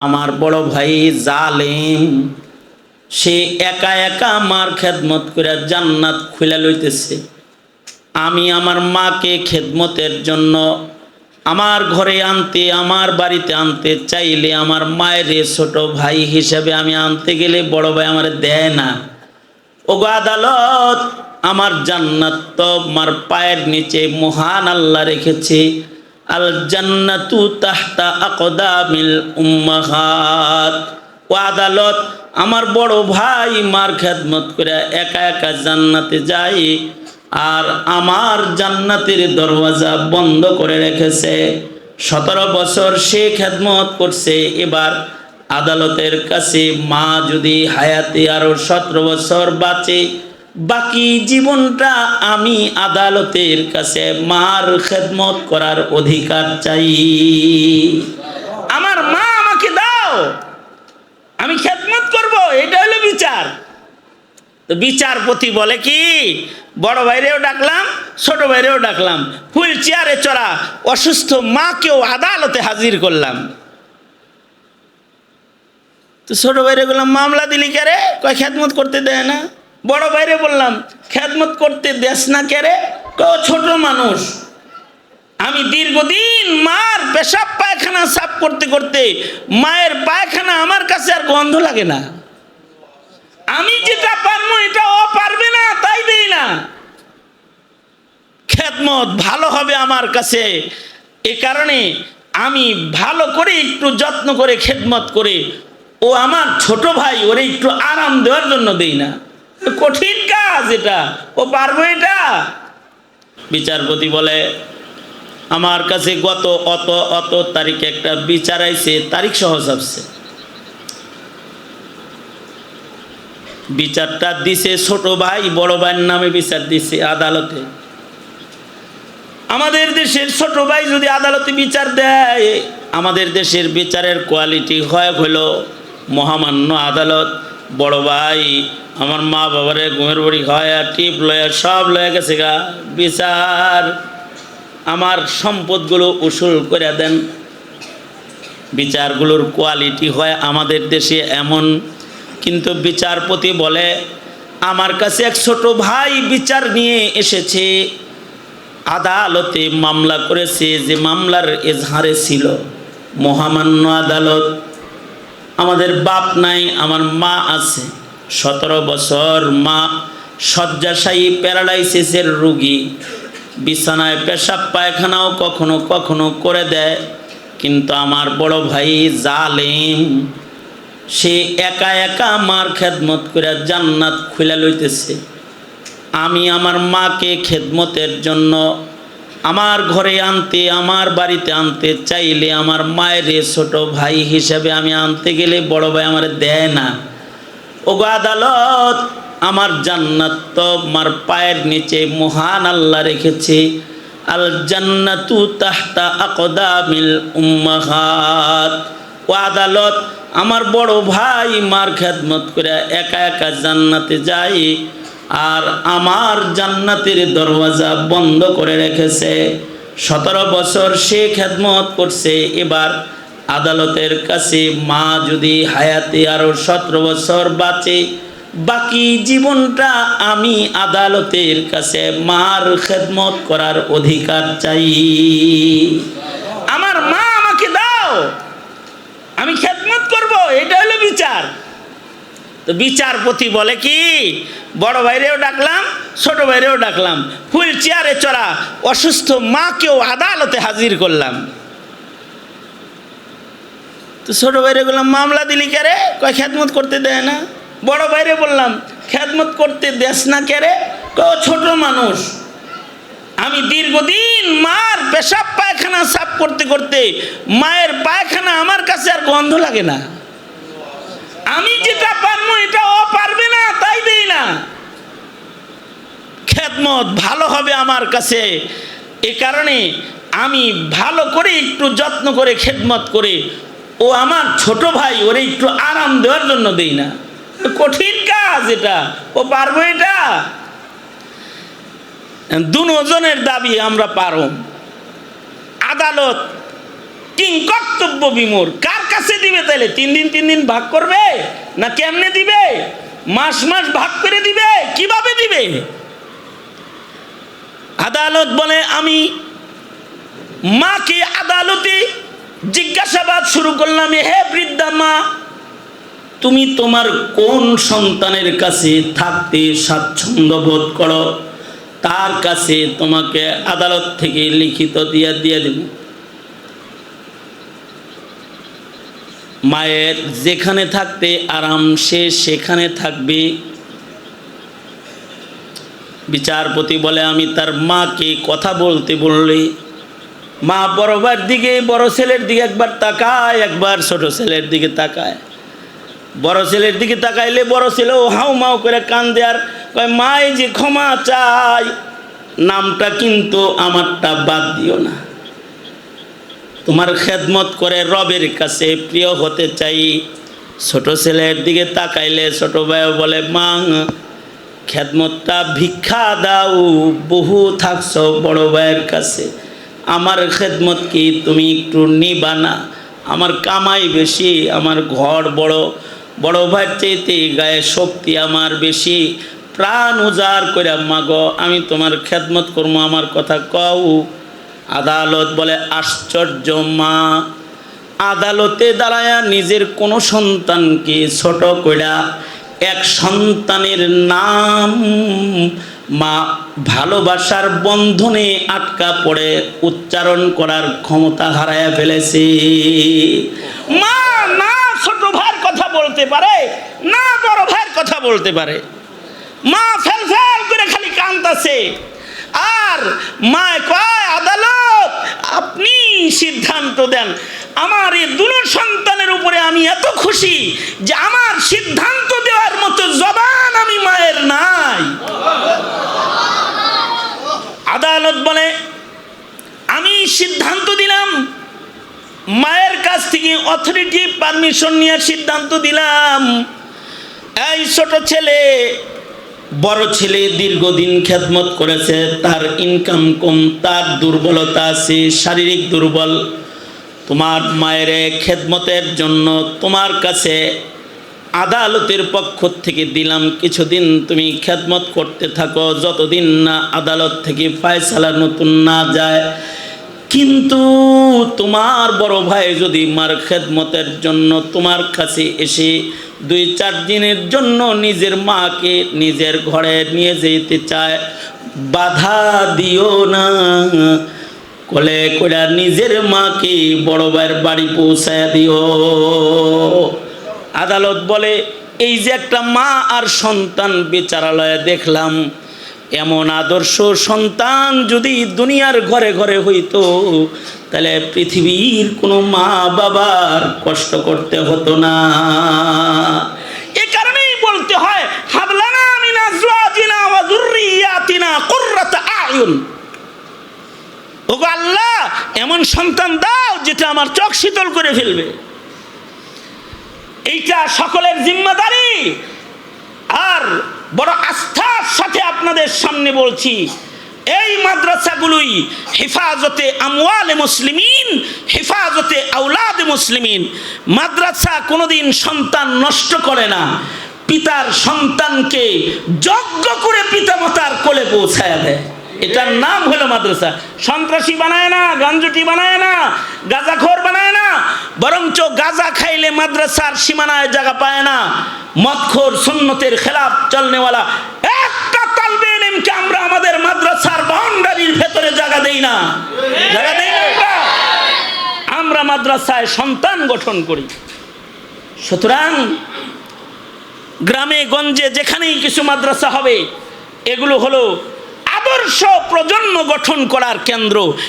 আমার বড় ভাই জালেম, সে একা একা আমার খেদমত করে জান্নাত খুলে লইতেছে। আমি আমার মাকে খেদমতের জন্য আমার ঘরে আনতে, আমার বাড়িতে আনতে চাইলে আমার মায়ের ছোট ভাই হিসেবে আমি আনতে গেলে বড় ভাই আমার দেয় না। ওগো আদালত, আমার জান্নাত তো আমার পায়ের নিচে মহান আল্লাহ রেখেছে। আল জান্নাতু তাহতা আকদামিল উম্মাহাত। ও আদালত, আমার বড় ভাই মার খেদমত করে একা একা জান্নাতে যায়, আর আমার জান্নাতের দরওয়াজা বন্ধ করে রেখেছে। 17 বছর সে খেদমত করছে। এবার আদালতের কাছে মা যদি হায়াতে আরো 17 বছর বাঁচে, বাকি জীবনটা আমি আদালতের কাছে মার খেদমত করার অধিকার চাই। আমার মা আমাকে দাও, আমি খেদমত করব, এটা হলো বিচার। তো বিচারপতি বলে কি, বড় ভাইরেও ডাকলাম, ছোট ভাইরেও ডাকলাম, হুইল চেয়ারে চড়া অসুস্থ মাকেও আদালতে হাজির করলাম। তো ছোট ভাইরে বললাম, মামলা দিলি কে রে? কয় খেদমত করতে দেয় না। বড় ভাইরে বললাম, খেদমত করতে দেস না কে রে? কয় ছোট মানুষ। আমি দীর্ঘদিন মার পেশাব পায়খানা সাফ করতে করতে মায়ের পায়খানা আমার কাছে আর গন্ধ লাগে না। আমি যেটা পারবো এটা ও পারবে না, তাই দেই না। খেদমত ভালো হবে আমার কাছে, এ কারণে আমি ভালো করে একটু যত্ন করে খেদমত করে ও আমার ছোট ভাই, ওরে একটু আরাম দেওয়ার জন্য দেই না। কঠিন কাজ এটা, ও পারবো এটা? বিচারপতি বলে, আমার কাছে গত অত তারিখে একটা বিচার আইছে, তারিখ সহ ছাপছে। বিচারটা দিছে ছোট ভাই বড় ভাইয়ের নামে বিচার দিছে আদালতে। আমাদের দেশের ছোট ভাই যদি আদালতে বিচার দেয়, আমাদের দেশের বিচারের কোয়ালিটি হলো মহামান্য আদালত। বড় ভাই আমার মা বাবারে ঘুমের বাড়ি খাওয়া টিপ লয়া সব লয়ে গেছে গা, বিচার আমার সম্পদগুলো উসুল করে দেন। বিচারগুলোর কোয়ালিটি হয় আমাদের দেশে এমন। কিন্তু বিচারপতি বলে, আমার কাছে এক ছোট ভাই বিচার নিয়ে এসেছে, আদালতে মামলা করেছে, যে মামলার এজাহারে ছিল মহামান্য আদালত, আমাদের বাপ নাই, আমার মা আছে। 17 বছর মা শয্যাশায়ী, প্যারালাইসিসের রোগী, বিছানায় পেশাব পায়খানাও কখনো কখনো করে দেয়। কিন্তু আমার বড় ভাই জালেম, সে একা একা মার খেদমত করে জান্নাত খুলে লইতেছে। আমি আমার মাকে খেদমতের জন্য আমার ঘরে আনতে, আমার বাড়িতে আনতে চাইলে আমার মায়ের ছোট ভাই হিসেবে আমি আনতে গেলে বড় ভাই আমার দেয় না। ওগো আদালত, আমার জান্নাত তো আমার পায়ের নিচে মহান আল্লাহ রেখেছে। আল জান্নাতু তাহতা আকদামিল উম্মাহাত। ও আদালত, আমার বড় ভাই মার খেদমত করে একা একা জান্নাতে যায়, আর আমার জান্নাতের দরওয়াজা বন্ধ করে রেখেছে। 17 বছর সে খেদমত করছে। এবার আদালতের কাছে মা যদি হায়াতে আরো 17 বছর বাঁচে, বাকি জীবনটা আমি আদালতের কাছে মার খেদমত করার অধিকার চাই। আমার মা আমাকে দাও, আমি খেদমত করব, এটা হলো বিচার। তো বিচারপতি বলে কি, বড় ভাইরেও ডাকলাম, ছোট ভাইরেও ডাকলাম, হুইল চেয়ারে চড়া অসুস্থ মাকেও আদালতে হাজির করলাম। তো ছোট ভাইরে বললাম, মামলা দিলি কে রে? কয় খেদমত করতে দেয় না। বড় ভাইরে বললাম, খেদমত করতে দেস না কে রে? কয় ছোট মানুষ। আমি দীর্ঘদিন মার পেশাব পায়খানা সাফ করতে করতে মায়ের পায়খানা আমার কাছে আর গন্ধ লাগে না। আমি যেটা পারবো এটা ও পারবে না, তাই দেই না। খেদমত ভালো হবে আমার কাছে, এ কারণে আমি ভালো করে একটু যত্ন করে খেদমত করে ও আমার ছোট ভাই, ওরে একটু আরাম দেওয়ার জন্য দেই না। কঠিন কাজ এটা, ও পারবো এটা? দুজনের দাবি আমরা পারো। আদালত কিং কর্তব্য বিমূঢ়। কার কাছে দিবে তাহলে? 3 দিন ভাগ করবে না কেমনে দিবে? মাস ভাগ করে দিবে? কিভাবে দিবে? আদালত বলে, আমি মাকে আদালতে জিজ্ঞাসাবাদ শুরু করলাম, হে বৃদ্ধা মা, তুমি তোমার কোন সন্তানের কাছে থাকতে স্বাচ্ছন্দ্য বোধ করো, তার কাছে তোমাকে আদালত থেকে লিখিত দিয়ে দেব। মায়ের যেখানে থাকতে আরাম সে সেখানে থাকবে। বিচারপতি বলে, আমি তার মাকে কথা বলতে বললে মা বড় ভাইয়ের দিকে, বড় ছেলের দিকে একবার তাকায়, একবার ছোট ছেলের দিকে তাকায়। বড় ছেলের দিকে তাকাইলে বড় ছেলেও হাউ মাউ করে কান্দে আর কয়, মা এই যে ক্ষমা চাই, নামটা কিন্তু আমারটা বাদ দিও না, তোমার খেদমত করে রবের কাছে প্রিয় হতে চাই। ছোট ছেলের দিকে তাকাইলে ছোট ভাই বলে, মা খেদমতটা ভিক্ষা দাও, বহু থাকছ বড় ভাইয়ের কাছে, আমার খেদমত কি তুমি একটু নিবা না? আমার কামাই বেশি, আমার ঘর বড়, বড় ভাইয়ের চাইতে গায়ে শক্তি আমার বেশি, প্রাণ উজাড় করে মাগো আমি তোমার খেদমত করবো, আমার কথা কও। আদালত বলে, আশ্চর্য মা আদালতে দাঁড়ায়া নিজের কোনো সন্তানকে ছোট কইরা এক সন্তানের নাম মা ভালোবাসার বন্ধনে আটকা পড়ে উচ্চারণ করার ক্ষমতা হারায়া ফেলেছে। মা না ছোট ভাইয়ের কথা বলতে পারে, না বড় ভাইয়ের কথা বলতে পারে। মা ফেল করে খালি কাঁদতেছে। আর মা কয়, আদালত আপনি সিদ্ধান্ত দেন, আমার এই দুটো সন্তানের উপরে আমি এত খুশি যে আমার সিদ্ধান্ত দেওয়ার মতো জবান আমি মায়ের নাই। আদালত বলে, আমি সিদ্ধান্ত দিলাম, মায়ের কাছ থেকে অথরিটি পারমিশন নিয়ে সিদ্ধান্ত দিলাম, এই ছোট ছেলে বড় ছেলে দীর্ঘদিন খেদমত করেছে, তার ইনকাম কম, তার দুর্বলতা আছে, শারীরিক দুর্বল। তোমার মায়ের খেদমতের জন্য তোমার কাছে আদালতের পক্ষ থেকে দিলাম, কিছুদিন তুমি খেদমত করতে থাকো, যতদিন না আদালত থেকে ফয়সালা নতুন না যায়। কিন্তু তোমার বড় ভাই যদি মার খেদমতের জন্য তোমার কাছে এসে 2-4 দিনের জন্য নিজের মাকে নিজের ঘরে নিয়ে যেতে চায়, বাধা দিও না, কোলে করে নিজের মাকে বড় ভাইয়ের বাড়ি পৌঁছায় দিও। আদালত বলে, এই যে একটা মা আর সন্তান বিচারালয়ে দেখলাম, এমন আদর্শ সন্তান যদি দুনিয়ার ঘরে ঘরে হইতো তাহলে পৃথিবীর কোনো মা বাবার কষ্ট করতে হতো না। এ কারণেই বলতে হয়, হাবলানা মিন আজওয়াজিনা ওয়া যুররিয়াতিনা কুররাতা আয়ুন, ওগো আল্লাহ এমন সন্তান দাও যেটা আমার চোখ শীতল করে ফেলবে। এইটা সকলের জিম্মাদারি। আর বড় আস্থার সাথে আপনাদের সামনে বলছি, এই মাদ্রাসাগুলোই হেফাজতে আমওয়ালে মুসলিমিন, হেফাজতে আওলাদে মুসলিমিন। মাদ্রাসা কোনোদিন সন্তান নষ্ট করে না, পিতার সন্তানকে যজ্ঞ করে পিতামাতার কোলে পৌঁছায় দেয়। এটার নাম হলো মাদ্রাসা। সন্ত্রাসী বানায় না, গাঞ্জুটি বানায় না, গাঁজাখোর বানায় না, বরঞ্চ গাঁজা খাইলে মাদ্রাসার সীমানায় জায়গা পায় না। মদখোর, সুন্নতের খেলাফ চলনেওয়ালা একটা তালবে ইলমকে আমরা আমাদের মাদ্রাসার বাউন্ডারির ভেতরে জায়গা দেই না, জায়গা দেই না। আমরা মাদ্রাসায় সন্তান গঠন করি। সুতরাং গ্রামে গঞ্জে যেখানেই কিছু মাদ্রাসা হবে, এগুলো হলো আদর্শ প্রজন্ম গঠন করার কেন্দ্র।